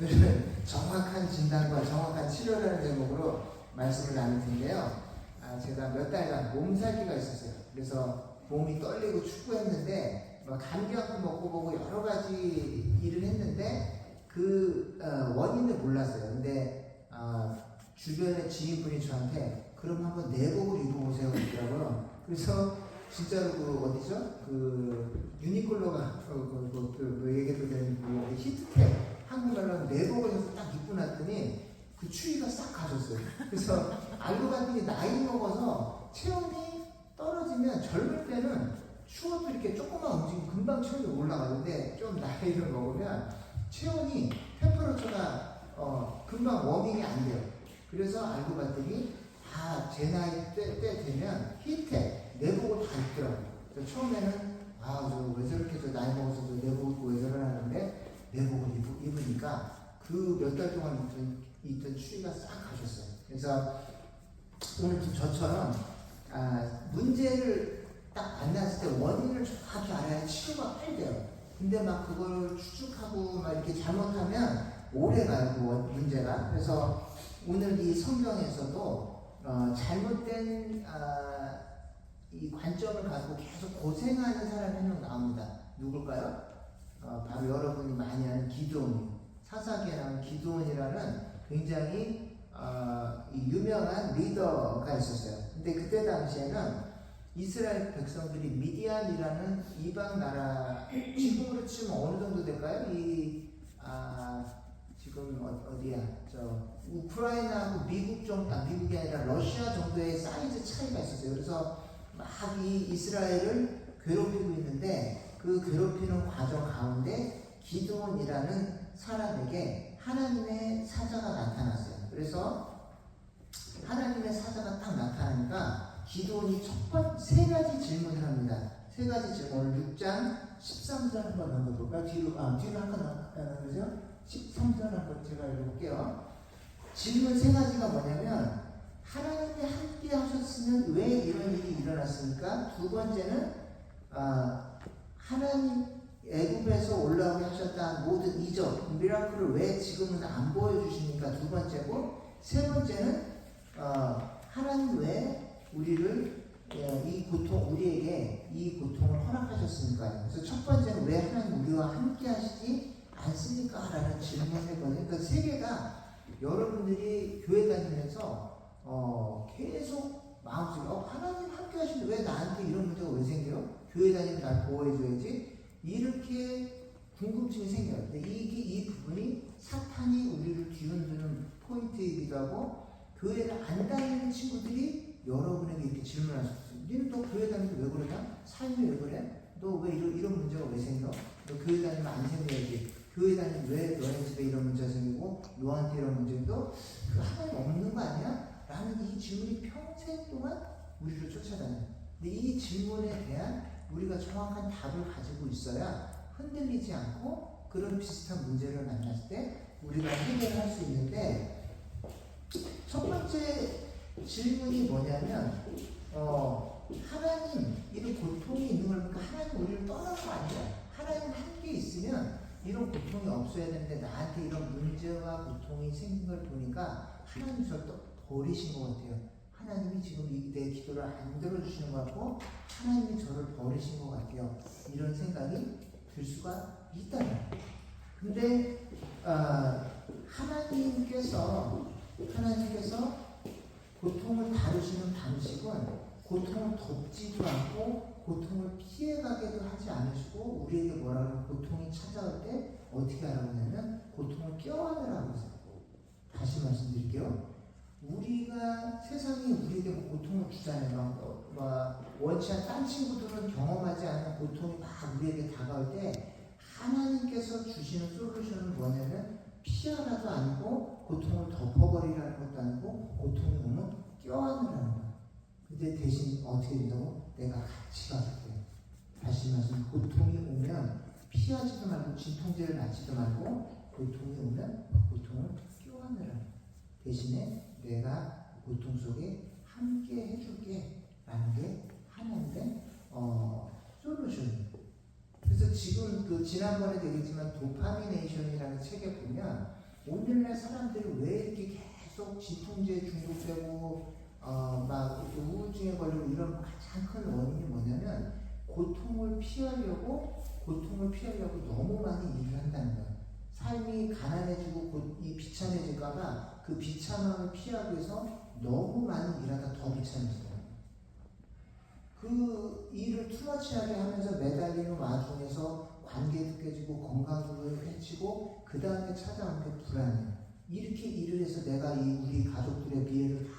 오늘은 정확한 진단과 정확한 치료라는 제목으로 말씀을 나눌 텐데요. 제가 몇 달간 몸살기가 있었어요. 그래서 몸이 떨리고 축구했는데 감기 약도 먹고 보고 여러 가지 일을 했는데 그 원인을 몰랐어요. 근데 주변의 지인분이 저한테 그럼 한번 내복을 입어보세요 그러더라고요. 그래서 진짜로 그 어디죠? 그 유니클로가 그 얘기도 되는 그 히트텍 한국말로 내복을 해서 딱 입고 났더니 그 추위가 싹 가셨어요. 그래서 알고 봤더니 나이 먹어서 체온이 떨어지면 젊을 때는 추워도 이렇게 조금만 움직이면 금방 체온이 올라가는데 좀 나이를 먹으면 체온이 템퍼러처가 금방 워밍이 안 돼요. 그래서 알고 봤더니 제 나이 때 되면 히트텍 내복을 다 입더라고요. 그래서 처음에는 저 왜 저렇게 나이 먹어서도 내복 입고 왜 저러는데 내복을 입으니까 그 몇 달 동안 있던 추위가 싹 가셨어요. 그래서 오늘 저처럼 문제를 딱 만났을 때 원인을 정확히 알아야 치료가 빨리 돼요. 근데 막 그걸 추측하고 막 이렇게 잘못하면 오래 가요, 그 문제가. 그래서 오늘 이 성경에서도 잘못된 이 관점을 가지고 계속 고생하는 사람이 한 명 나옵니다. 누굴까요? 바로 여러분이 많이 아는 기드온이에요. 사사기에 나온 기드온이라는 굉장히 유명한 리더가 있었어요. 근데 그때 당시에는 이스라엘 백성들이 미디안이라는 이방 나라, 지금으로 치면 어느 정도 될까요? 지금 어디야? 우크라이나하고 미국 정도, 미국이 아니라 러시아 정도의 사이즈 차이가 있었어요. 그래서 막 이 이스라엘을 괴롭히고 있는데 그 괴롭히는 과정 가운데 기드온이라는 사람에게 하나님의 사자가 나타났어요. 그래서 하나님의 사자가 딱 나타나니까 기드온이 세 가지 질문을 합니다. 세 가지 질문을 6장 13절 한번 넘겨볼까요? 뒤로 한번 넘겨보죠. 13절 한번 제가 읽어볼게요. 질문 세 가지가 뭐냐면 하나님이 함께 하셨으면 왜 이런 일이 일어났습니까? 두 번째는 하나님 애굽에서 올라오게 하셨다 모든 이적, 미라클을 왜 지금은 안 보여주십니까? 두 번째고, 세 번째는 하나님 왜 우리를 우리에게 이 고통을 허락하셨습니까? 그래서 첫 번째는 왜 하나님 우리와 함께 하시지 않습니까? 라는 질문을 했거든요. 그 세 개가 여러분들이 교회 다니면서 계속 마음속에 하나님 함께 하시는데 왜 나한테 이런 문제가 왜 생겨요? 교회 다니면 날 보호해줘야지. 이렇게 궁금증이 생겨요. 근데 이 부분이 사탄이 우리를 뒤흔드는 포인트이기도 하고, 교회를 안 다니는 친구들이 여러분에게 이렇게 질문할 수 있어요. 너는 또 교회 다니면 왜 그러냐? 삶이 왜 그래? 너 왜 이런 문제가 왜 생겨? 너 교회 다니면 안 생겨야지. 교회 다니면 왜 너네 집에 이런 문제가 생기고 너한테 이런 문제도 하나님 없는 거 아니야? 라는 이 질문이 평생 동안 우리를 쫓아다녀요. 근데 이 질문에 대한 우리가 정확한 답을 가지고 있어야 흔들리지 않고 그런 비슷한 문제를 만났을 때 우리가 해결할 수 있는데, 첫 번째 질문이 뭐냐면 하나님 이런 고통이 있는 걸 보니까 하나님 우리를 떠난 거 아니야? 하나님 함께 있으면 이런 고통이 없어야 되는데 나한테 이런 문제와 고통이 생긴 걸 보니까 하나님 저를 또 버리신 것 같아요. 하나님이 지금 내 기도를 안 들어주시는 것 같고 하나님이 저를 버리신 것 같아요. 이런 생각이 들 수가 있다는 거예요. 근데 하나님께서 고통을 다루시는 방식은 고통을 덮지도 않고 고통을 피해가게도 하지 않으시고, 우리에게 뭐라고 고통이 찾아올 때 어떻게 하라고 하냐면 고통을 껴안으라고 해서. 다시 말씀드릴게요. 우리가 세상이 우리에게 고통을 주잖아요. 원치 않은 딴 친구들은 경험하지 않는 고통이 막 우리에게 다가올 때 하나님께서 주시는 솔루션은 뭐냐면 피하라도 아니고 고통을 덮어버리라는 것도 아니고 고통이 오면 껴안으라는 거예요. 근데 대신 어떻게 된다고? 내가 같이 가게 돼요. 다시 말씀, 고통이 오면 피하지도 말고 진통제를 맞지도 말고 고통이 오면 고통을 껴안으라. 대신에 내가 고통 속에 함께 해줄게 라는 게 하나님의 솔루션이에요. 그래서 지금 지난번에 얘기했지만 도파미네이션이라는 책에 보면 오늘날 사람들이 왜 이렇게 계속 진통제에 중독되고 막 우울증에 걸리고 이런 가장 큰 원인이 뭐냐면 고통을 피하려고 너무 많이 일을 한다는 거예요. 삶이 가난해지고 이 비참해질까봐 그 비참함을 피하기 위해서 너무 많이 일하다 더 비참해져요. 그 일을 투머치하게 하면서 매달리는 와중에서 관계도 깨지고 건강도 해치고 그 다음에 찾아오는 게 불안이에요. 이렇게 일을 해서 내가 우리 가족들의 미래를 다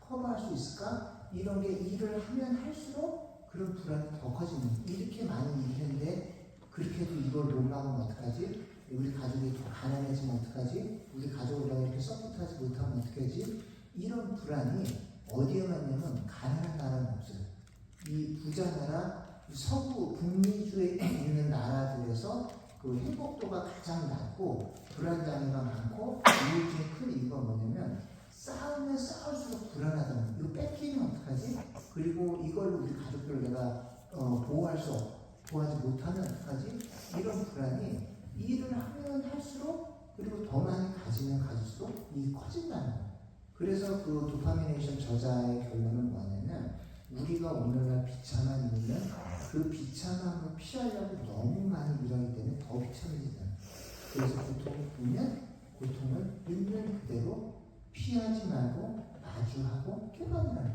커버할 수 있을까? 이런 게 일을 하면 할수록 그런 불안이 더 커지는 거예요. 이렇게 많이 일을 했는데 그렇게 해도 이걸 못 막으면 어떡하지? 우리 가족이 더 가난해지면 어떡하지? 우리 가족을 내가 이렇게 서포트하지 못하면 어떡하지? 이런 불안이 어디에 맞냐면 가난한 나라는 없어요. 이 부자 나라, 서구 북미주에 있는 나라들에서 그 행복도가 가장 낮고 불안장애가 많고 우울증이 큰 이유가 뭐냐면 싸우면 싸울수록 불안하다는 거예요. 이거 뺏기면 어떡하지? 그리고 이걸 우리 가족들 내가 보호하지 못하면 어떡하지? 이런 불안이 일을 하면 할수록 그리고 더 많이 가지면 가질수록 이 커진다는 거예요. 그래서 그 도파미네이션 저자의 결론은 뭐냐면 우리가 오늘날 비참한 이유는 그 비참함을 피하려고 너무 많이 일하기 때문에 더 비참해지잖아요. 그래서 고통을 보면 고통을 있는 그대로 피하지 말고 마주하고 깨닫는 거예요.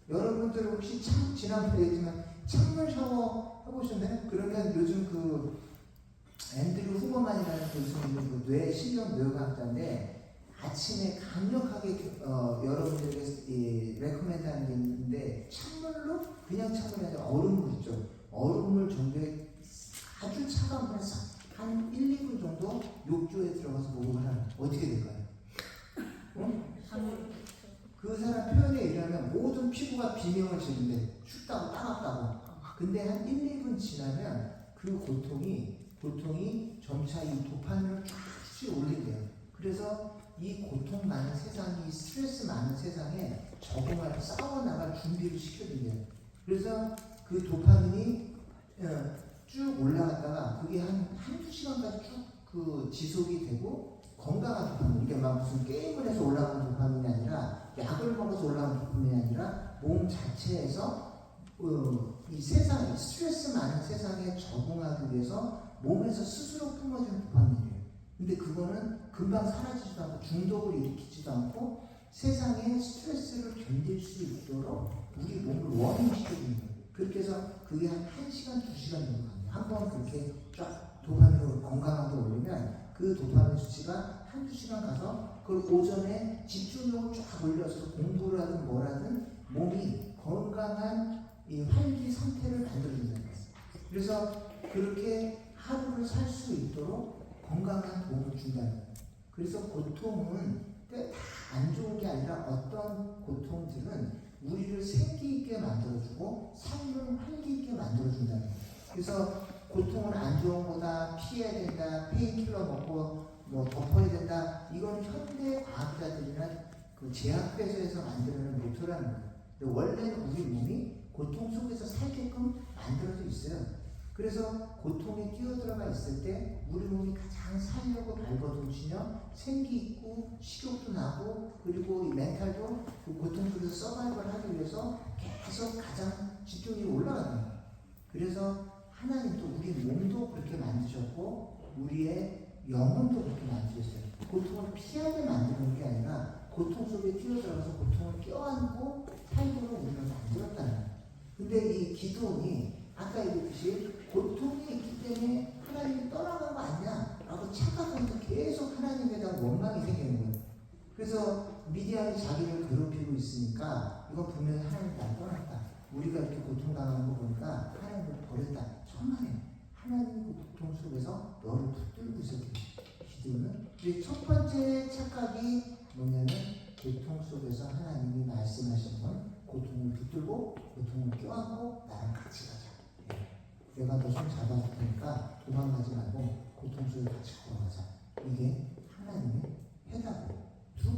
여러분들 혹시 지난번에 얘기했지만 찬물 샤워 해보셨나요? 그러면 요즘 그 앤드류 후버만이라는 교수님이 뇌 신경 뇌과학자인데 아침에 강력하게 여러분들에게 레코멘드하는 게 있는데 찬물로 그냥 찬물이 아니라 얼음물 있죠. 얼음물 정도에 아주 차가운 물에 한 1, 2분 정도 욕조에 들어가서 목욕을 하는 어떻게 될까요? 그 사람 표현에 의하면 모든 피부가 비명을 지르는데 춥다고 따갑다고. 근데 한 1, 2분 지나면 그 고통이 점차 이 도파민을 쫙 올린대요. 그래서 이 고통 많은 세상이 스트레스 많은 세상에 적응하고 싸워나갈 준비를 시켜준대요. 그래서 그 도파민이 쭉 올라갔다가 그게 한두 시간까지 쭉 그 지속이 되고 건강한 도파민, 이게 막 무슨 게임을 해서 올라가는 도파민이 아니라 약을 먹어서 올라가는 도파민이 아니라 몸 자체에서 이 세상, 스트레스 많은 세상에 적응하기 위해서 몸에서 스스로 뿜어지는 도파민이에요. 근데 그거는 금방 사라지지도 않고 중독을 일으키지도 않고 세상의 스트레스를 견딜 수 있도록 우리 몸을 워밍시켜주는 거예요. 그렇게 해서 그게 한 1시간, 2시간 정도 갑니다. 한번 그렇게 쫙 도파민으로 건강하게 올리면 그 도파민 수치가 한두 시간 가서 그걸 오전에 집중력을 쫙 올려서 공부를 하든 뭐라든 몸이 건강한 이 활기 상태를 만들어준다는 거예요. 그래서 그렇게 하루를 살 수 있도록 건강한 도움을 준다는 거예요. 그래서 고통은 다 안 좋은 게 아니라 어떤 고통들은 우리를 생기 있게 만들어주고 삶을 활기 있게 만들어준다는 거예요. 그래서 고통은 안 좋은 거다, 피해야 된다, 페인킬러 먹고 뭐 덮어야 된다. 이건 현대 과학자들이나 그 제약회사에서 만드는 모토라는 거예요. 근데 원래는 우리 몸이 고통 속에서 살게끔 만들어져 있어요. 그래서 고통에 뛰어들어가 있을 때 우리 몸이 가장 살려고 발버둥치며 생기 있고 식욕도 나고 그리고 이 멘탈도 그 고통 속에서 서바이벌 하기 위해서 계속 가장 집중력이 올라가는 거예요. 그래서 하나님도 우리 몸도 그렇게 만드셨고 우리의 영혼도 그렇게 만드셨어요. 고통을 피하게 만드는 게 아니라 고통 속에 뛰어들어가서 고통을 껴안고 살도록 우리를 만들었다는 거예요. 근데 이 기도원이 아까 얘기했듯이 고통이 있기 때문에 하나님이 떠나간 거 아니야? 라고 착각하면서 계속 하나님에 대한 원망이 생기는 거예요. 그래서 미디안이 자기를 괴롭히고 있으니까 이건 분명히 하나님이 날 떠났다. 우리가 이렇게 고통당하는 거 보니까 하나님을 버렸다. 천만에 하나님이 그 고통 속에서 너를 붙들고 있었기 기도는 첫 번째 착각이 뭐냐면 고통 속에서 하나님이 말씀하신 건 고통을 붙들고 고통을 껴안고 나랑 같이 가자. 내가 너 손 잡아줄 테니까 도망가지 말고 고통 속에 같이 걸어가자. 이게 하나님의 해답이에요. 두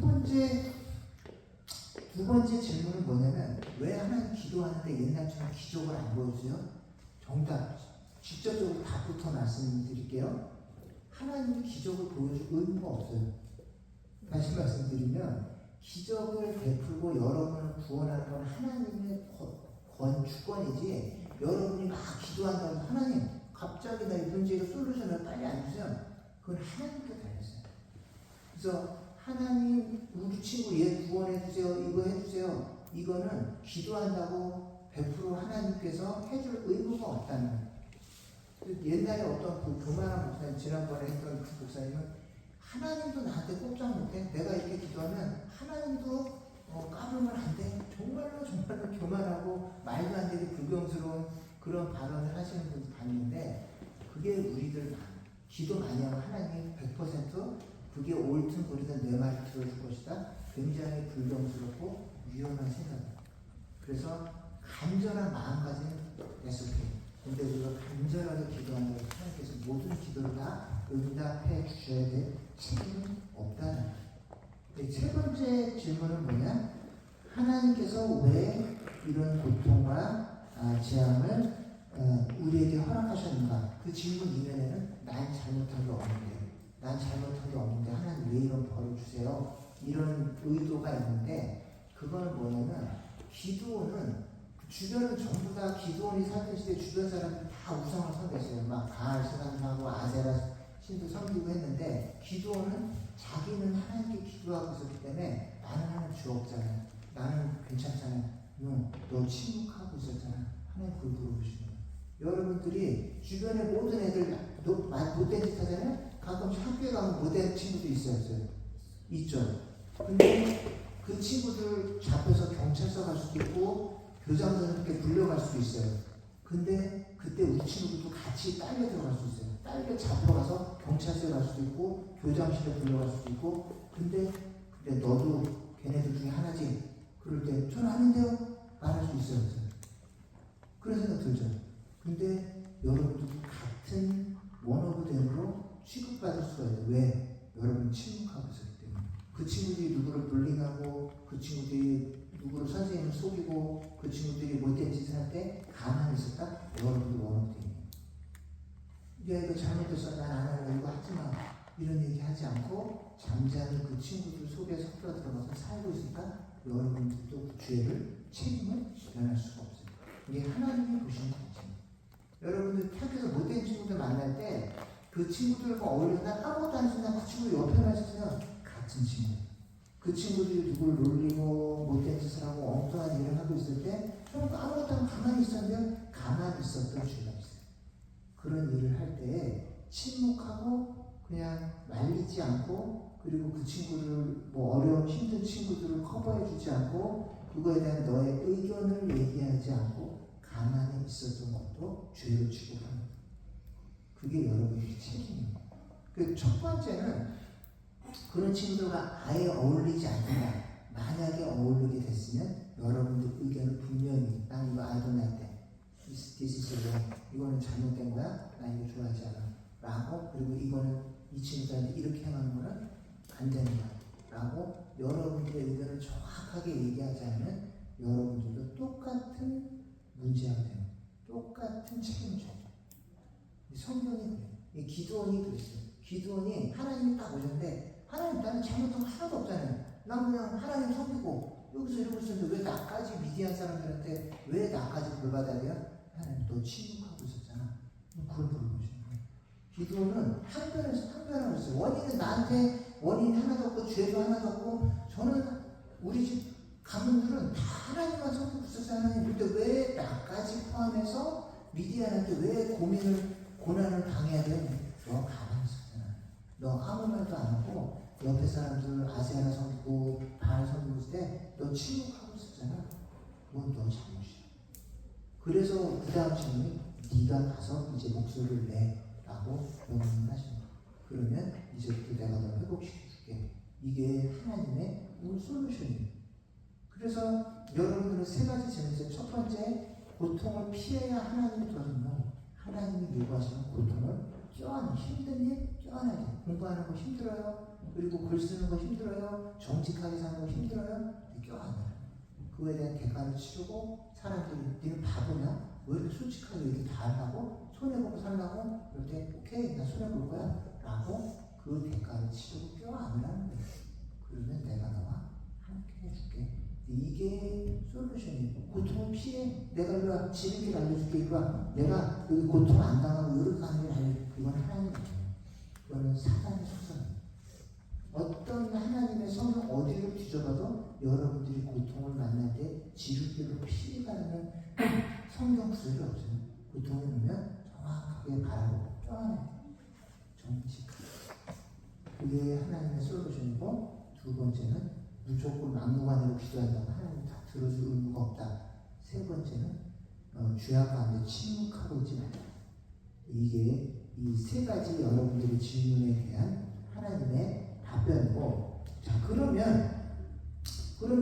번째 질문은 뭐냐면 왜 하나님 기도하는데 옛날처럼 기적을 안 보여줘요? 정답 직접적으로 답부터 말씀드릴게요. 하나님이 기적을 보여줄 의무가 없어요. 다시 말씀드리면 기적을 베풀고 여러분을 구원하는 건 하나님의 주권이지, 여러분이 막 기도한다고 하나님 갑자기 나 이 문제가 솔루션을 빨리 안 주세요. 그건 하나님께 달렸어요. 그래서 하나님 우리 친구 얘 구원해 주세요, 이거 해주세요, 이거는 기도한다고 100% 하나님께서 해줄 의무가 없다는 거예요. 옛날에 어떤 그 교만한 목사님, 지난번에 했던 그 목사님은 하나님도 나한테 꼼짝 못해. 내가 이렇게 기도하면 하나님도 까불면 안 돼. 정말로 교만하고 말도 안 되게 불경스러운 그런 발언을 하시는 분들 봤는데, 그게 우리들 기도 많이 하면 하나님 100% 그게 옳든 그르든 내 말을 들어줄 것이다. 굉장히 불경스럽고 위험한 생각이에요. 그래서 간절한 마음가짐은 계속해요. 근데 우리가 간절하게 기도한다고 하나님께서 모든 기도를 다 응답해 주셔야 될 책임은 없다는 거예요. 세 번째 질문은 뭐냐? 하나님께서 왜 이런 고통과 재앙을 우리에게 허락하셨는가? 그 질문 이면에는 난 잘못한 게 없는데 하나님 왜 이런 벌을 주세요? 이런 의도가 있는데, 그거는 뭐냐면 기도는 주변은 전부 다 기도원이 살던 시대 주변 사람들이 다 우상을 섬겼어요. 막 바알 신앙도 하고 아세라 신도 섬기고 했는데, 기도원은 자기는 하나님께 기도하고 있었기 때문에 나는 하나님 주 없잖아요. 나는 괜찮잖아요. 너 침묵하고 있었잖아. 하나님 그걸 물어보시는 거예요. 여러분들이 주변에 모든 애들 못된 짓 하잖아요. 가끔씩 학교에 가면 못된 친구도 있어요. 있죠. 근데 그 친구들 잡혀서 경찰서 갈 수도 있고 교장 선생님께 불려갈 수도 있어요. 근데 그때 우리 친구들도 같이 딸려 들어갈 수 있어요. 딸려 잡혀가서 경찰서에 갈 수도 있고 교장실에 불려갈 수도 있고. 근데 너도 걔네들 중에 하나지? 그럴 때 저는 아닌데요? 말할 수 있어요. 그런 생각 들죠. 근데 여러분들도 같은 원어브댐으로 취급받을 수가 있어요. 왜? 여러분 침묵하고 있었기 때문에. 그 친구들이 누구를 불링하고, 그 친구들이 누구를 선생님을 속이고, 그 친구들이 못된 짓을 할 때 가만히 있었다? 여러분도 원어브댐이에요. 야 이거 잘못했어, 난 안 할래, 이거 하지 마, 이런 얘기 하지 않고 잠잠히 그 친구들 속에 섞여 들어가서 살고 있으니까 여러분들도 그 죄를 책임을 면할 수가 없어요. 이게 하나님이 보시는 관점이에요. 여러분들 학교에서 못된 친구들 만날 때 그 친구들과 어울린다, 아무것도 안 했으면 그 친구 옆에만 있으면 같은 친구예요. 그 친구들이 누굴 놀리고 못된 짓을 하고 엉뚱한 일을 하고 있을 때 저는 아무것도 안 가만히 있었는데 가만히 있었던 죄가 있어요. 그런 일을 할 때 침묵하고 그냥 말리지 않고, 그리고 그 친구를 어려운 힘든 친구들을 커버해 주지 않고 그거에 대한 너의 의견을 얘기하지 않고 가만히 있었던 것도 죄를 취급합니다. 그게 여러분의 책임입니다. 그 첫 번째는 그런 친구들과 아예 어울리지 않는다. 만약에 어울리게 됐으면 여러분들 의견을 분명히, 난 이거 I don't like that, this is wrong, 이거는 잘못된 거야, 나 이거 좋아하지 않아 라고, 그리고 이거는 이 친구들한테 이렇게 행하는 거는 안 되는 거야 라고 여러분들의 의견을 정확하게 얘기하지 않으면 여러분들도 똑같은 문제가 되는, 똑같은 책임을 져요. 성경이 그래요. 이 기드온이 그랬어요. 기드온이 하나님이 딱 오셨는데, 하나님 나는 잘못한 거 하나도 없잖아요. 난 그냥 하나님 섬기고 여기서 이러고 있었는데 왜 나까지 미디안 사람들한테 왜 나까지 벌받아야 돼요? 하나님 너 침묵하고 있었잖아. 그걸 물어보시는 거예요. 기드온은 한편으로 있어요. 원인은 나한테 원인이 하나도 없고 죄도 하나도 없고, 저는 우리 집 가문들은 다 하나님만 섬기고 있었어요. 하나님 근데 왜 나까지 포함해서 미디안한테 왜 고난을 당해야 돼? 너 가만히 있었잖아. 너 아무 말도 안 하고 옆에 사람들 아세아나 섬기고 바알 섬기고 있을 때 너 침묵하고 있었잖아. 그건 너 잘못이야. 그래서 그 다음 질문이 네가 가서 이제 목소리를 내 라고 명령을 하시는 거야. 그러면 이제부터 내가 너 회복시켜줄게. 이게 하나님의 솔루션이에요. 그래서 여러분들은 세 가지 질문이죠. 첫 번째, 고통을 피해야 하나님이 도와준다. 하나님이 요구하시는 고통을 껴안는, 힘든 일 껴안아야 돼. 공부하는 거 힘들어요. 그리고 글 쓰는 거 힘들어요. 정직하게 사는 거 힘들어요. 껴안아요. 그거에 대한 대가를 치르고, 사람들이 니는 바보냐? 왜 이렇게 솔직하게 이렇게 다 하고 손해보고 살라고? 그럴 때 오케이 나 손해볼 거야 라고 그 대가를 치르고 껴안으라는 거예요. 그러면 내가 너와 함께 해줄게. 이게 솔루션이고 고통을 피해. 내가 이리 와 지름길 알려줄게. 이리 와 내가 여기 고통 안 당하고 이렇게 가는 길 알려줄게. 그건 하나님이에요. 그거는 사단의 속성이에요. 어떤 하나님의 성령 어디를 뒤져봐도 여러분들이 고통을 만날 때 지름길로 피해가는 성경 구절이 없어요. 고통을 오면 정확하게 바라보고 껴안아요. 정직하게. 그게 하나님의 솔루션이고, 두 번째는 무조건 막무가내로 기도한다고 하나님 다 들어줄 의무가 없다. 세 번째는 죄악 가운데 침묵하고 있지 말라. 이게 이 세 가지 여러분들의 질문에 대한 하나님의 답변이고, 자 그럼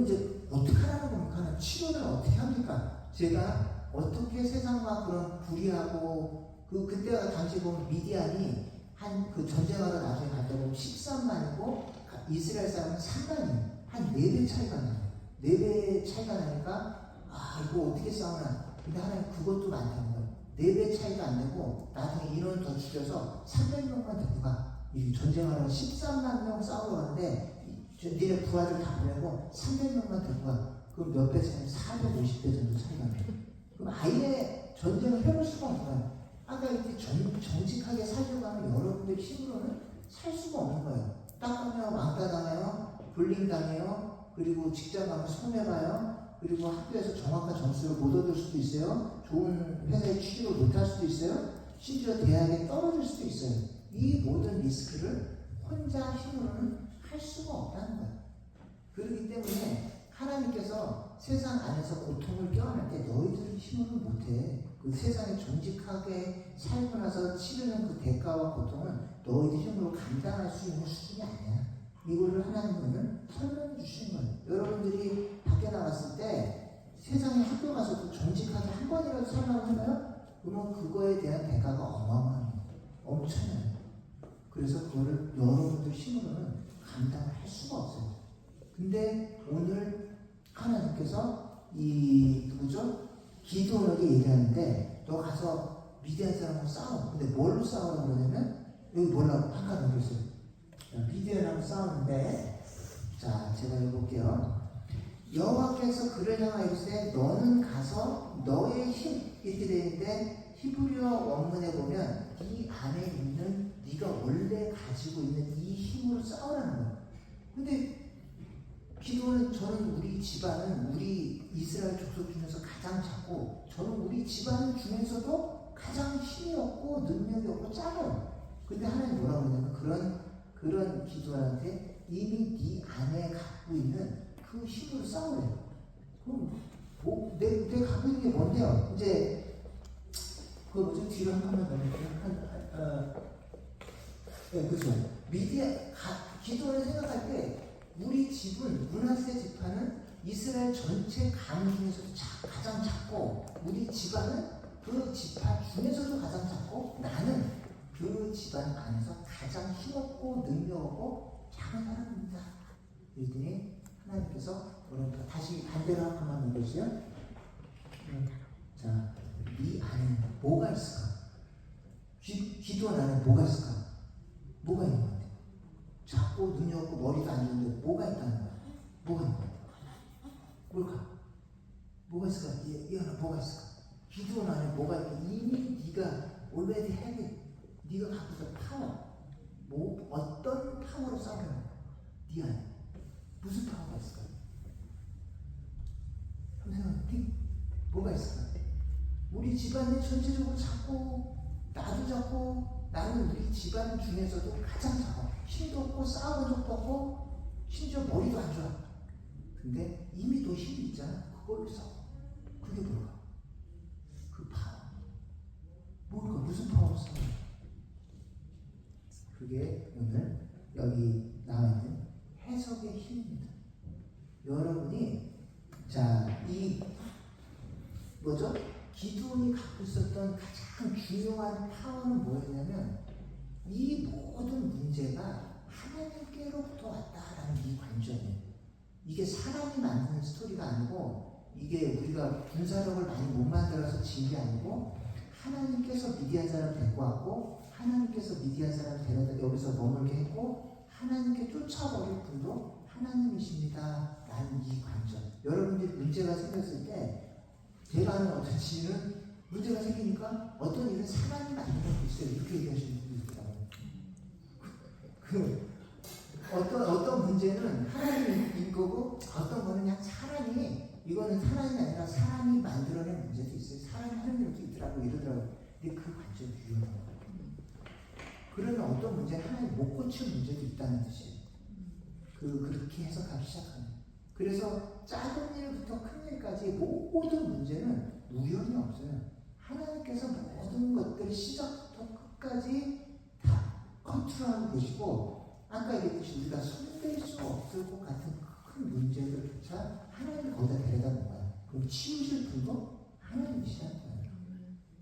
이제 어떻게 하라는 겁니까? 치료는 어떻게 합니까? 제가 어떻게 세상과 그런 불의하고 그때가 당시 보면 미디안이 한 그 전쟁하러 나중에 갔다 보면 13만이고 이스라엘 사람은 3만이에요. 한 4배 차이가 나요. 4배 차이가 나니까 이거 어떻게 싸우나. 근데 하나님 그것도 많다는 거예요. 4배 차이가 안 되고 나중에 인원 더 줄여서 300명만 데리고 가. 이 전쟁하러 13만 명 싸우러 가는데 니네 부하들 다 보내고 300명만 데리고 가. 그럼 몇 배 차이? 450배 정도 차이가 나요. 그럼 아예 전쟁을 해볼 수가 없는 거예요. 아까 이렇게 정직하게 살려고 하면 여러분들 힘으로는 살 수가 없는 거예요. 딱 가면 왕따 당해요. 불링 당해요. 그리고 직장 가면 손해봐요. 그리고 학교에서 정확한 점수를 못 얻을 수도 있어요. 좋은 회사에 취직을 못할 수도 있어요. 심지어 대학에 떨어질 수도 있어요. 이 모든 리스크를 혼자 힘으로는 할 수가 없다는 거예요. 그렇기 때문에 하나님께서 세상 안에서 고통을 껴안을 때 너희들 힘으로는 못해. 그 세상에 정직하게 살고 나서 치르는 그 대가와 고통은 너희들 힘으로 감당할 수 있는 수준이 아니야. 이거를 하나님은 설명해 주시는 거예요. 여러분들이 밖에 나갔을 때 세상에 학교 가서도 정직하게 한 번이라도 설명을 해봐요? 그러면 그거에 대한 대가가 어마어마합니다. 엄청나요. 그래서 그거를 여러분들 힘으로는 감당을 할 수가 없어요. 근데 오늘 하나님께서 기도원에게 얘기하는데 너 가서 미디안 사람하고 싸워. 근데 뭘로 싸우라고 그러냐면 여기 뭐라고 한가 넘겼어요. 미디안하고 싸우는데 자 제가 읽어볼게요. 여호와께서 그를 향하여 이르시되 너는 가서 너의 힘 이렇게 되는데 히브리어 원문에 보면 이 안에 있는 네가 원래 가지고 있는 이 힘으로 싸우라는 거예요. 근데 기도는 저는 우리 집안은 우리 이스라엘 족속 중에서 가장 작고 저는 우리 집안 중에서도 가장 힘이 없고 능력이 없고 작아요. 근데 하나님 뭐라고 그러냐면 그런 기도한테 이미 네 안에 갖고 있는 그 힘으로 싸우래요. 그럼 내 갖고 있는 게 뭔데요? 이제 그거 뭐지? 뒤로 한 번만 넘길게요. 네, 그렇죠. 기도를 생각할 때 우리 집은 므낫세 지파는 이스라엘 전체 강 중에서도 가장 작고 우리 집안은 그 지파 중에서도 가장 작고 나는 그 집안 안에서 가장 힘없고 능력없고 작은 사람입니다. 그랬더니 하나님께서 뭐랄까 다시 반대로 한 번만 읽어주세요. 자, 네 안에 뭐가 있을까? 기도 안에 뭐가 있을까? 뭐가 있는 거야? 작고 능력 없고 머리도 안 좋은데 뭐가 있다는 거야? 뭐가 있는 거야? 뭘까? 뭐가 있을까? 이 하나 뭐가 있을까? 기도 안에 뭐가 있고 이미 네가 already have it. 네가 갖고 있는 파워. 어떤 파워로 싸우는 거야? 네 안에 무슨 파워가 있을까? 한번 생각해. 뭐가 있을까? 우리 집안이 전체적으로 작고 나도 작고 나는 우리 집안 중에서도 가장 작아. 힘도 없고 싸워본 적도 없고 심지어 머리도 안 좋아. 근데 이미 너 힘이 있잖아. 그걸로 싸워. 그게 뭘까? 그 파워. 뭘까? 무슨 파워로 싸워? 그게 오늘 여기 나와있는 해석의 힘입니다. 여러분이 이 뭐죠? 기도원이 갖고 있었던 가장 중요한 파워는 뭐였냐면 이 모든 문제가 하나님께로부터 왔다라는 이 관점이에요. 이게 사람이 만드는 스토리가 아니고 이게 우리가 군사력을 많이 못 만들어서 진 게 아니고 하나님께서 미디안 사람 데리고 왔고 하나님께서 미디안 사람 데려다 여기서 머물게 했고 하나님께 쫓아버릴 분도 하나님이십니다 라는 이 관점. 여러분들이 문제가 생겼을 때 제가 하는 어떤 지는 문제가 생기니까 어떤 일은 사람이 만든 것도 있어요. 이렇게 얘기하시는 분이 있더라고요. 어떤 문제는 하나님인 거고 어떤 거는 그냥 사람이 이거는 하나님이 아니라 사람이 만들어낸 문제도 있어요. 사람이 하는 일도 있더라고 이러더라고요. 근데 그 관점이 유용한 거예요. 그러면 어떤 문제는 하나님 못 고칠 문제도 있다는 뜻이에요. 그렇게 해석하기 시작하는. 그래서 작은 일부터 큰 일까지 모든 문제는 우연이 없어요. 하나님께서 모든 것들 시작부터 끝까지 다 컨트롤하고 계시고 아까 얘기했듯이 우리가 손댈 수 없을 것 같은 큰 문제들조차 하나님이 거기다 데려다 놓은 거야. 그럼 치우실 분도 하나님이시라는 거예요.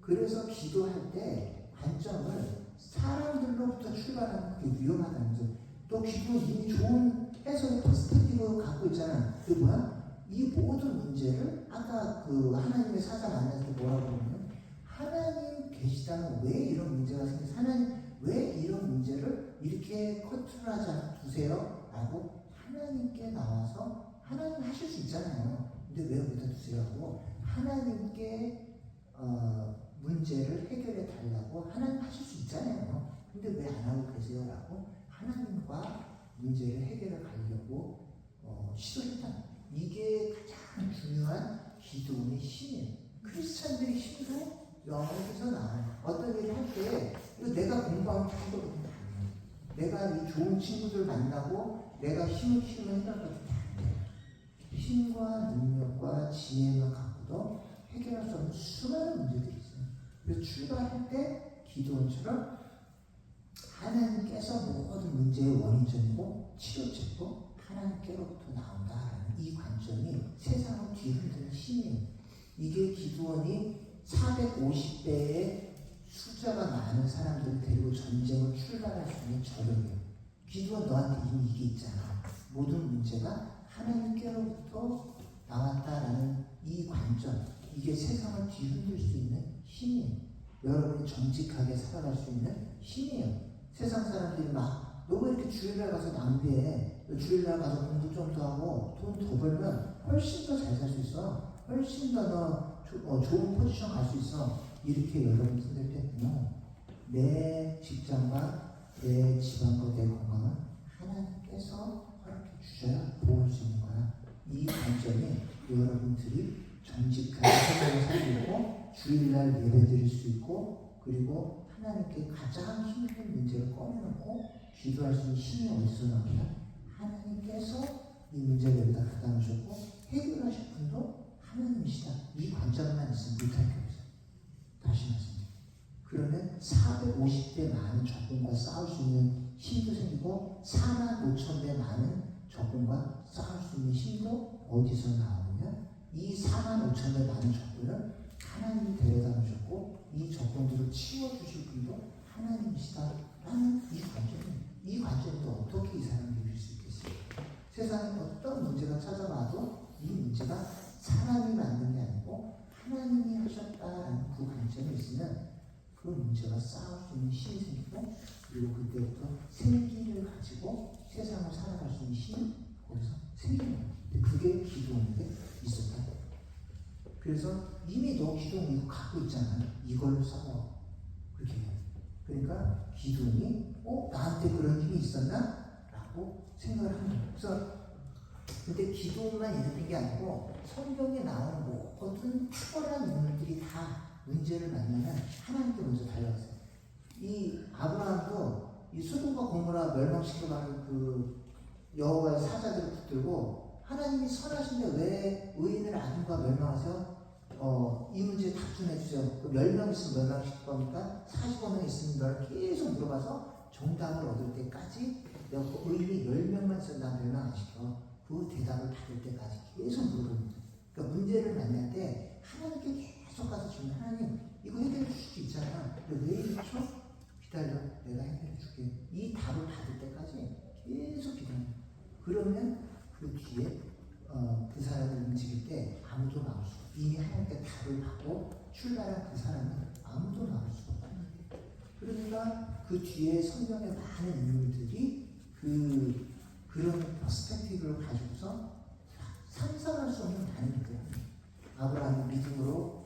그래서 기도할 때 관점을 사람들로부터 출발하는 그게 위험하다는 거죠. 또 기도는 이미 좋은 해석의 퍼스펙티브 갖고 있잖아. 그게 뭐야? 이 모든 문제를 아까 그 하나님의 사자 만났을 때 뭐라고 그러냐면 하나님 계시다면 왜 이런 문제가 생겨서 하나님 왜 이런 문제를 이렇게 컨트롤하지 두세요? 라고 하나님께 나와서 하나님 하실 수 있잖아요. 근데 왜 여기다 두세요? 하고 하나님께 문제를 해결해 달라고 하나님 하실 수 있잖아요. 근데 왜 안 하고 계세요? 라고 하나님과 문제를 해결해 가려고 시도했다. 이게 가장 중요한 기도의 힘이에요. 크리스찬들의 힘도 여기서 나와요. 어떤 일을 할 때 내가 공부하면 다 하거든요. 내가 이 좋은 친구들 만나고 내가 힘을 키우면 해결하거든요. 힘과 능력과 지혜만 갖고도 해결할 수 없는 수많은 문제들이 있어요. 그래서 출발할 때 기도원처럼 하나님께서 모든 문제의 원인점이고 치료책도 하나님께로부터 나온다라는 이 관점이 세상을 뒤흔드는 힘이에요. 이게 기도원이 450배의 숫자가 많은 사람들을 데리고 전쟁을 출발할 수 있는 저력이에요. 기도원 너한테 이미 이게 있잖아. 모든 문제가 하나님께로부터 나왔다라는 이 관점, 이게 세상을 뒤흔들 수 있는 힘이에요. 여러분이 정직하게 살아갈 수 있는 힘이에요. 세상 사람들이 막 너 왜 이렇게 주일날 가서 낭비해? 너 주일날 가서 공부 좀 더 하고 돈 더 벌면 훨씬 더 잘 살 수 있어. 훨씬 더 좋은 포지션 갈 수 있어. 이렇게 여러분이 생각할 때 내 직장과 내 집안과 내 건강은 하나님께서 허락해 주셔야 보호할 수 있는 거야. 이 관점이 여러분들이 정직하게 생활을 살고 주일날 예배드릴 수 있고 그리고 하나님께 가장 힘든 문제를 꺼내놓고 기도할 수 있는 힘이 어디서 나오냐? 하나님께서 이 문제를 여기다 갖다 놓으셨고 해결하실 분도 하나님이시다. 이 관점만 있으면 못할 게 없어요. 다시 말씀드립니다. 그러면 450배 많은 적군과 싸울 수 있는 힘도 생기고 45,000배 많은 적군과 싸울 수 있는 힘도 어디서 나오느냐? 이 45,000배 많은 적군을 하나님이 데려다 놓으셨고 이 적군들을 치워주실 분도 하나님이시다라는 이 관점을 또 어떻게 이 사람이 이길 수 있겠습니까? 세상에 어떤 문제가 찾아와도 이 문제가 사람이 만든 게 아니고 하나님이 하셨다라는 그 관점이 있으면 그 문제가 싸울 수 있는 힘이 생기고 그리고 그때부터 생기를 가지고 세상을 살아갈 수 있는 힘이 거기서 생기는 거예요. 그게 기도원에게 있었다. 그래서 이미 너 기도원 이거 갖고 있잖아. 이걸로 싸워. 그렇게 해요. 그러니까 기도원이 나한테 그런 힘이 있었나? 라고 생각을 하는 거예요. 그래서 근데 기도원만 이렇게 게 아니고 성경에 나오는 모든 탁월한 인물들이 다 문제를 만나면 하나님께 먼저 달려가세요. 이 아브라함도 이 소돔과 고모라 멸망시켜가는 그 여호와의 사자들을 붙들고 하나님이 선하신데 왜 의인을 악인과 멸망하세요? 이 문제 답변해 주세요. 그 10명 있으면 멸망시킬 겁니까? 40명 있으면 널 계속 물어봐서 정답을 얻을 때까지 내가 그 의인이 10명만 있어도 난 멸망 안 시켜. 그 대답을 받을 때까지 계속 물어봅니다. 그러니까 문제를 만날 때 하나님께 계속 가서 지금 하나님 이거 해결해 줄 수도 있잖아. 근데 왜 이렇게 기다려? 내가 해결해 줄게. 이 답을 받을 때까지 계속 기다려. 그러면 그 뒤에 그 사람을 움직일 때 아무도 막을 수 없어. 이미 하나님께 답을 받고 출발한 그 사람은 아무도 나올 수가 없어요. 그러니까 그 뒤에 성경의 많은 인물들이 그런 퍼스펙티브를 가지고서 상상할 수 없는 많은 일들. 아브라함이 믿음으로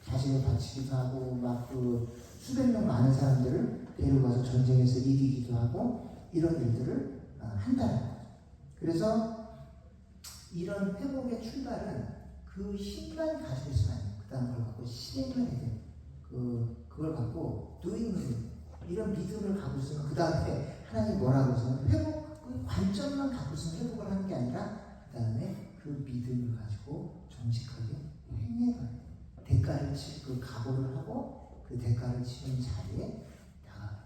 자신을 바치기도 하고 막 그 수백 명 많은 사람들을 데려가서 전쟁에서 이기기도 하고 이런 일들을 한다는 거죠. 그래서 이런 회복의 출발은 그 힘만 가지고 있으면 안 돼요. 그 다음 걸 갖고 실행을 해야 돼요. 그걸 갖고 doing 이런 믿음을 갖고 있으면 그 다음에 하나님 뭐라고 하시면 회복 그 관점만 갖고 있으면 회복을 하는 게 아니라 그 다음에 그 믿음을 가지고 정직하게 행해가요. 대가를 그 각오를 하고 그 대가를 치는 자리에 나가요.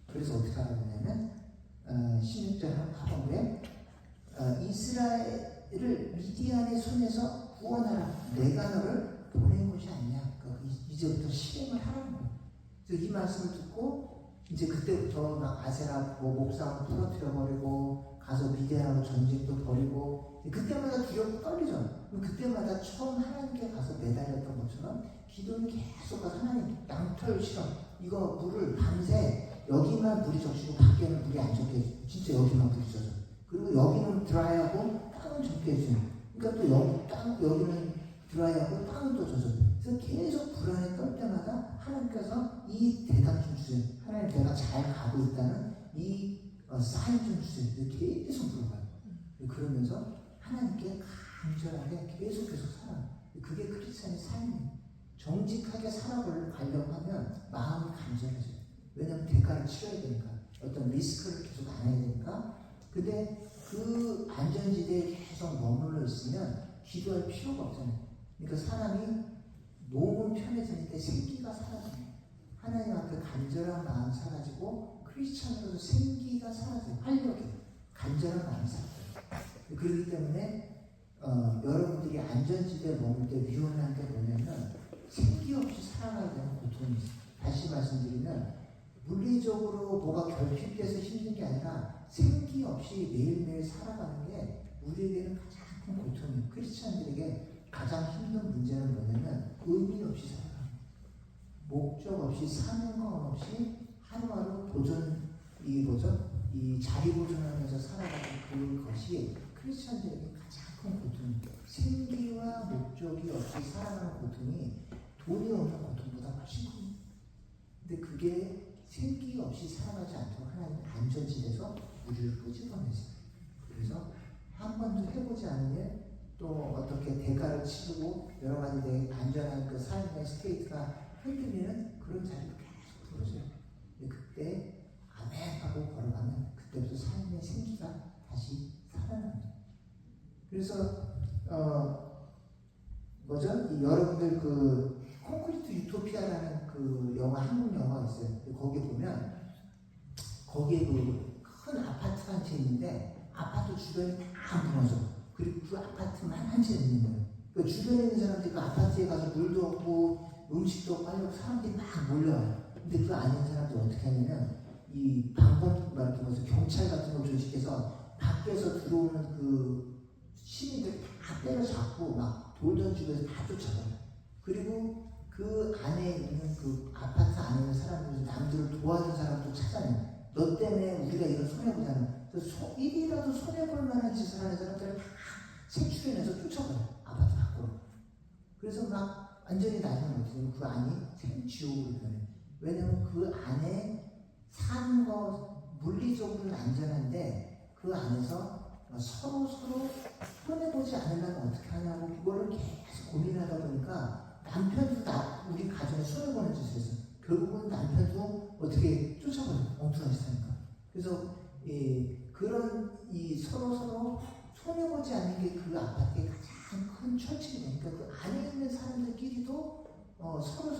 그래서 어떻게 하냐면 16절 하반부에 이스라엘을 미디안의 손에서 구원하라. 내가 너를 보낸 것이 아니냐. 그러니까 이제부터 실행을 하라는 거예요. 그래서 이 말씀을 듣고 이제 그때부터 막 아세라 목상을 부러뜨려 버리고 가서 미디안하고 전쟁도 벌이고 그때마다 두렵고 떨리죠. 그때마다 처음 하나님께 가서 매달렸던 것처럼 기도는 계속 가서 하나님 양털 실험 이거 물을 밤새 여기만 물이 적시고 밖에는 물이 안 적게 해주고 진짜 여기만 물이 젖어. 그리고 여기는 드라이하고 땅은 적게 해주고 그러니까 또 여기는 드라이하고 땅은 또 젖어. 그래서 계속 불안에 떨 때마다 하나님께서 이 대답 좀 주세요. 하나님 내가 잘 가고 있다는 이 사인 좀 주세요. 계속 물어봐요. 그러면서 하나님께 간절하게 계속해서 살아요. 그게 크리스찬의 삶이에요. 정직하게 살아가려고 하면 마음이 간절해져요. 왜냐하면 대가를 치러야 되니까. 어떤 리스크를 계속 안 해야 되니까. 근데 그 안전지대에 계속 머물러 있으면 기도할 필요가 없잖아요. 그러니까 사람이 몸은 편해지는데 생기가 사라져요. 하나님 앞에 간절한 마음이 사라지고 크리스찬으로서 생기가 사라져요. 활력이. 간절한 마음이 사라져요. 그렇기 때문에 여러분들이 안전지대에 머물 때 위험한 게 뭐냐면 생기 없이 살아가야 되는 고통이 있어요. 다시 말씀드리면 물리적으로 뭐가 결핍돼서 힘든 게 아니라 생기 없이 매일매일 살아가는 게 우리에게는 가장 큰 고통이에요. 크리스찬들에게 가장 힘든 문제는 뭐냐면 의미 없이 살아가는 거예요. 목적 없이 사명감 없이 하루하루 이 자리 보존하면서 살아가는 그것이 크리스찬들에게 가장 큰 고통입니다. 생기와 목적이 없이 살아가는 고통이 돈이 없는 고통보다 훨씬 큽니다. 근데 그게 생기 없이 살아가지 않도록 하나님은 안전지대에서 우리를 끄집어내세요. 그래서 한 번도 해보지 않으면 또 어떻게 대가를 치르고 여러 가지 내 안전한 그 삶의 스테이트가 흔들리는 그런 자리가 계속 들어져요. 근데 그때 아멘 하고 걸어가면 그때부터 삶의 생기가 다시 살아납니다. 그래서 여러분들 그 콘크리트 유토피아라는 그 영화, 한국 영화가 있어요. 거기 보면 거기에 그 큰 아파트 한 채 있는데 아파트 주변이 다 무너져. 그리고 그 아파트만 한 채 있는 거예요. 그 주변에 있는 사람들이 그 아파트에 가서 물도 없고 음식도 없고 하려고 사람들이 막 몰려와요. 근데 그 안에 있는 사람들이 어떻게 하냐면 이 방범 말하면서 경찰 같은 걸 조직해서 밖에서 들어오는 그 시민들 다 때려잡고 막 돌 던지고 해서 다 쫓아가요. 그리고 그 안에 있는 그 아파트 안에 있는 사람들, 남들을 도와준 사람도 찾아내요. 너 때문에 우리가 이런 손해보잖아. 그래서 일이라도 손해볼 만한 짓을 하는 사람들을 다 색출해내서 쫓아가요. 아파트 밖으로. 그래서 막 완전히 나중에 어떻게 그 안이 생지옥으로 변해요. 왜냐면 그 안에 사는 거 물리적으로는 안전한데 그 안에서 서로 손해보지 않으려면 어떻게 하냐고 그거를 계속 고민하다 보니까 남편도 우리 가정에 손해보는 짓을 해서 결국은 남편도 어떻게 쫓아가요. 엉뚱한 짓 하니까. 그래서 그런 서로 손해보지 않는 게 그 아파트의 가장 큰 철칙이 되니까 그 안에 있는 사람들끼리도 서로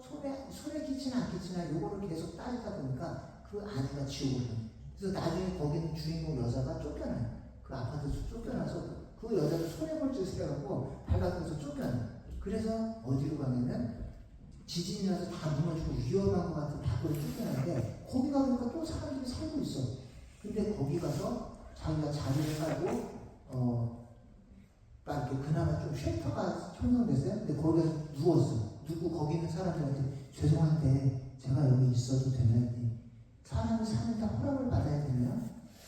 손해 끼치나 안 끼치나 요거를 계속 따지다 보니까 그 안에가 지옥으로 가요. 그래서 나중에 거기는 주인공 여자가 쫓겨나요. 그 아파트에서 쫓겨나서 그 여자를 손해볼 짓을 해갖고 발각해서 쫓겨나요. 그래서 어디로 가냐면 지진이 나서 다 무너지고 위험한 것 같은 밖으로 쫓겨나는데 거기 가보니까 또 사람들이 살고 있어. 근데 거기 가서 자기가 자리를 깔고 딱 이렇게 그나마 좀 쉘터가 형성됐어요. 근데 거기 가서 누웠어. 누구 거기 있는 사람들한테 죄송한데 제가 여기 있어도 되나요? 사람이 사는데 허락을 받아야 되나요?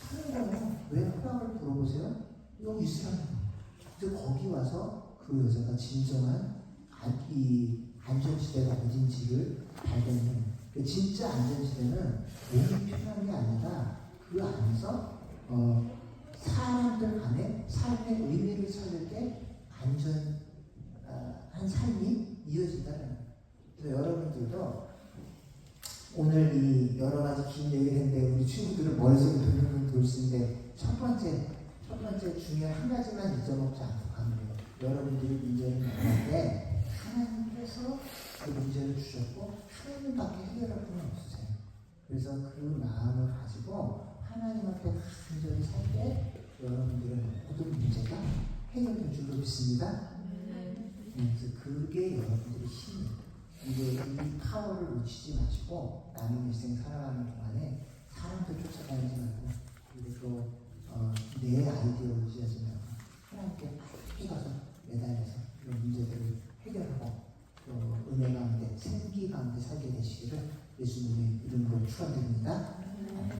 하는 거예요. 왜 허락을 물어보세요? 여기 있으라는 거예요. 그래서 거기 와서 그 여자가 진정한 이 안전지대가 어딘지를 발견해요. 진짜 안전지대는 몸이 필요한 게 아니라 그 안에서 사람들 간에 삶의 의미를 찾을 때 안전한 삶이 이어진다는 거예요. 그래서 여러분들도 오늘 이 여러 가지 긴 얘기를 했는데 우리 친구들은 머릿속에 돌리면 돌 수 있는데 첫 번째 중요한 한 가지만 잊어먹지 않고 가는 거예요. 여러분들이 문제를 만날 때 하나님께서 그 문제를 주셨고 하나님밖에 해결할 분은 없으세요. 그래서 그 마음을 가지고 하나님 앞에 간절히 살 때 여러분들의 모든 문제가 해결될 줄로 믿습니다. 그래서 그게 여러분들의 힘이에요. 이게 이 파워를 놓치지 마시고 남은 일생 살아가는 동안에 사람들 쫓아다니지 말고 그리고 내 아이디어를 지하지 말고 하나님께 빨리 가서 매달려서 그런 문제들을 해결하고 또 은혜 가운데 생기 가운데 살게 되시기를 예수님의 이름으로 축원드립니다.